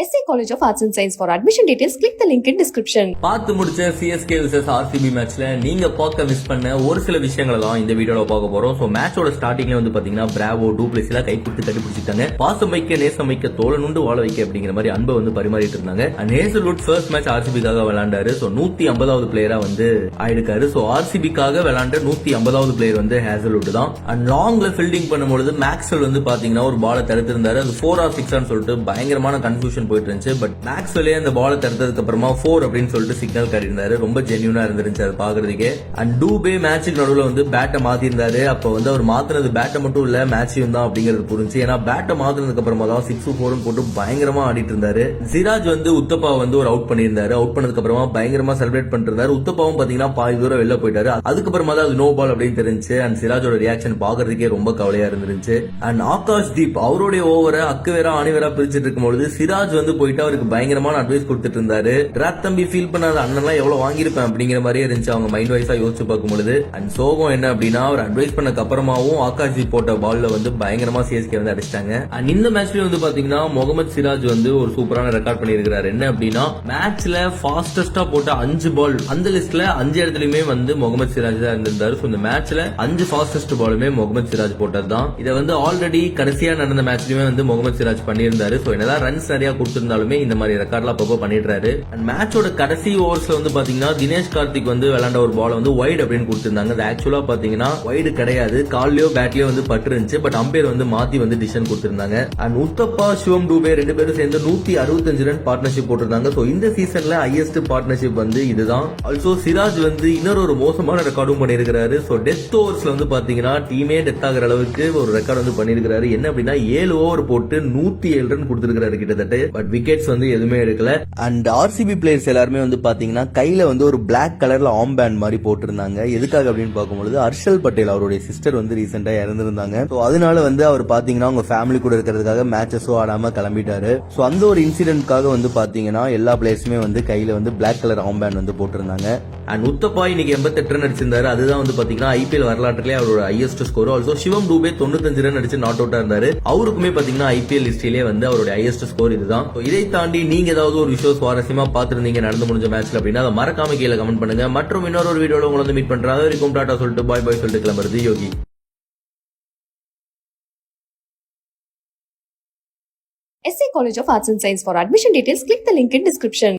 SA College of Arts and Science. For admission details, click the link in description. பார்த்து முடிச்ச CSK vs RCB மேட்ச்ல நீங்க பார்க்க miss பண்ண ஒரு சில விஷயங்களை தான் இந்த வீடியோல பார்க்க போறோம். சோ மேட்சோட ஸ்டார்டிங்ல வந்து பாத்தீங்கன்னா பிராவோ டூப்ளேசில கை கொடுத்து கட்டி பிடிச்சிட்டாங்க. பாசம் வைக்க நேசம் வைக்க தோழனுண்டு வாழ வைக்க அப்படிங்கிற மாதிரி அன்பை வந்து பரிமாறிட்டு இருந்தாங்க. அண்ட் ஹேசல்வுட் ஃபர்ஸ்ட் மேட்ச் RCB-க்காக விளையாண்டாரு. சோ 150வது பிளேயரா வந்து ஆயிடுக்காரு. சோ RCB-க்காக விளையாண்ட 150வது பிளேயர் வந்து ஹேசல்வுட் தான். அண்ட் லாங்ல ஃபீல்டிங் பண்ணும்போது மேக்ஸ்வெல் வந்து பாத்தீங்கன்னா ஒரு பாலை தடுத்திருந்தாரு. அது 4 or 6 சொல்லிட்டு பயங்கரமான கன்ஃபியூஷன் போயிட்டு இருந்துச்சு. பட் மேக்ஸ்வெல்லே அந்த பாலை தடுத்ததுக்கு அப்புறமா 4 அப்படின்னு சொல்லிட்டு சிக்னல் காட்டியிருந்தாரு. ரொம்ப ஜென்யூனா இருந்துருந்துச்சு அது பாக்குறதுக்கே. அண்ட் டூபே மேட்சுக்கு நடுவுல வந்து பேட்டை மாத்திருந்தாரு. அப்ப வந்து அவர் மாத்தினது பேட்டை மட்டும் இல்ல மேட்சையும் தான் அப்படிங்கிறது புரிஞ்சு. ஏன்னா பேட்டை மாத்தினதுக்கு அப்புறமா தான் 6-4 போட்டு பயங்கரமா ஆடிட்டு இருந்தாரு. சிராஜ் வந்து உத்தப்பா வந்து ஒரு அவுட் பண்ணியிருந்தாரு. அவுட் பண்ணதுக்கு அப்புறமா பயங்கரமா செலிப்ரேட் பண்ணிட்டு இருந்தாரு. உத்தப்பாவும் பாத்தீங்கன்னா பாதி தூரம் வெளில போயிட்டாரு. அதுக்கப்புறமா தான் அது நோ பால் அப்படின்னு தெரிஞ்சு. அண்ட் சிராஜோட ரியாக்ஷன் பாக்குறதுக்கே ரொம்ப கவலையா இருந்துருச்சு. அண்ட் ஆகாஷ் தீப் அவருடைய ஓவரை அக்குவேரா ஆணிவேரா பிரிச்சுட்டு இருக்கும்போது சிராஜ் வந்து போயிட்டு அவருக்கு பயங்கரமான அட்வைஸ் கொடுத்துட்டு இருந்தாரு. டிராக் தம்பி ஃபீல் பண்ணாத அண்ணன்லாம் எவ்வளவு வாங்கியிருப்பேன் அப்படிங்கிற மாதிரியே இருந்துச்சு அவங்க மைண்ட் வைஸா யோசிச்சு பார்க்கும்போது. அண்ட் சோகம் என்ன அப்படின்னா அவர் அட்வைஸ் பண்ணக்கு அப்புறமாவும் ஆகாஷ் தீப் போட்ட பால்ல வந்து பயங்கரமா CSK வந்து அடிச்சிட்டாங்க. அண்ட் இந்த மேட்ச்லயும் வந்து பாத்தீங்கன்னா முகமது சிராஜ் வந்து ஒரு சூப்பரான ரெக்கார்ட் பண்ணியிருக்காரு. என்ன அப்படின்னா மேட்ச்ல ஃபாஸ்டஸ்டா போட்ட 5 பால் அந்த லிஸ்ட்ல 5 இடத்துலயுமே வந்து முகமது சிராஜ் தான் இருந்திருந்தாரு. இந்த மேட்ச்ல 5 ஃபாஸ்டஸ்ட் பாலுமே முகமது சிராஜ் போட்டதுதான். இதை வந்து ஆல்ரெடி கடைசியா நடந்த மேட்ச்லயுமே வந்து முகமது சிராஜ் பண்ணியிருந்தாரு. என்னதான் ரன்ஸ் நிறைய கொடுத்திருந்தாலுமே இந்த மாதிரி ரெக்கார்ட்லாம் அப்பப்போ பண்ணிடுறாரு. அண்ட் மேட்சோட கடைசி ஓவர்ஸ்ல வந்து பாத்தீங்கன்னா தினேஷ் கார்த்திக் வந்து விளையாண்ட ஒரு பால் வந்து வைட் அப்படின்னு கொடுத்திருந்தாங்க. அது ஆக்சுவலா பாத்தீங்கன்னா வைடு கிடையாது, கால்லயோ பேட்லயோ வந்து பட்டு இருந்துச்சு. பட் அம்பையர் வந்து மாத்தி வந்து டிசிஷன் கொடுத்திருந்தாங்க. அண்ட் உத்தப்பா சிவம் டூபே 2 பேரும் சேர்ந்து 165 ரன் பார்ட்னர்ஷிப் போட்டிருந்தாங்க. சோ இந்த சீசன்ல ஹையஸ்ட் பார்ட்னர்ஷிப் வந்து இதுதான். ஆல்சோ சிராஜ் வந்து இன்னொரு மோசமான ரெக்கார்டும் பண்ணிருக்காரு. சோ டெத் ஓவர்ஸ்ல வந்து பாத்தீங்கன்னா டீமே டெத் ஆகிற அளவுக்கு ஒரு ரெக்கார்ட் வந்து பண்ணிருக்காரு. என்ன அப்படின்னா 7 ஓவர் போட்டு 107 ரன் கொடுத்திருக்காரு கிட்டத்தட்ட. பட் விக்கெட்ஸ் வந்து எதுவுமே எடுக்கல. அண்ட் RCB பிளேயர்ஸ் எல்லாருமே வந்து பாத்தீங்கன்னா கையில வந்து ஒரு பிளாக் கலர்ல ஆம் பேண்ட் மாதிரி போட்டிருந்தாங்க. எதுக்காக அப்படின்னு பார்க்கும்போது ஹர்ஷல் பட்டேல் அவருடைய சிஸ்டர் வந்து ரீசெண்டா இறந்திருந்தாங்க. சோ அதனால வந்து அவர் பாத்தீங்கன்னா அவங்க ஃபேமிலி கூட இருக்கிறதுக்காக மேட்சஸோ ஆடாம கிளம்பிட்டாரு. சோ அந்த ஒரு இன்சிடென்ட்காக வந்து பாத்தீங்கன்னா எல்லா பிளேயர்ஸுமே வந்து கையில வந்து பிளாக் கலர் ஆம் பேண்ட் வந்து போட்டிருந்தாங்க. அண்ட் உத்தப்பா இன்னைக்கு 88 ரன் அடிச்சிருந்தாரு. அதுதான் வந்து பாத்தீங்கன்னா IPL வரலாற்றிலே அவரோட ஹையஸ்ட் ஸ்கோர். ஆல்சோ சிவம் டூபே 95 ரன் அடிச்சு நாட் அவுட்டா இருந்தாரு. அவருக்குமே பாத்தீங்கன்னா IPL ஹிஸ்டரியிலே வந்து அவருடைய ஹையஸ்ட் ஸ்கோர் இதுதான். இதை தாண்டி நீங்க ஏதாவது ஒரு விஷயம் சுவாரஸ்யமா பாத்துருந்தீங்க நடந்து முடிஞ்ச மேட்ச்ல அப்படின்னா அதை மறக்காம கீழே கமெண்ட் பண்ணுங்க. மற்றும் இன்னொரு வீடியோல உங்களை வந்து மீட் பண்றாங்க. வரைக்கும் டாடா சொல்லிட்டு பாய் பாய் சொல்லிட்டு கிளம்புறது யோகி. SA College of Arts and Science. For admission details, click the link in description.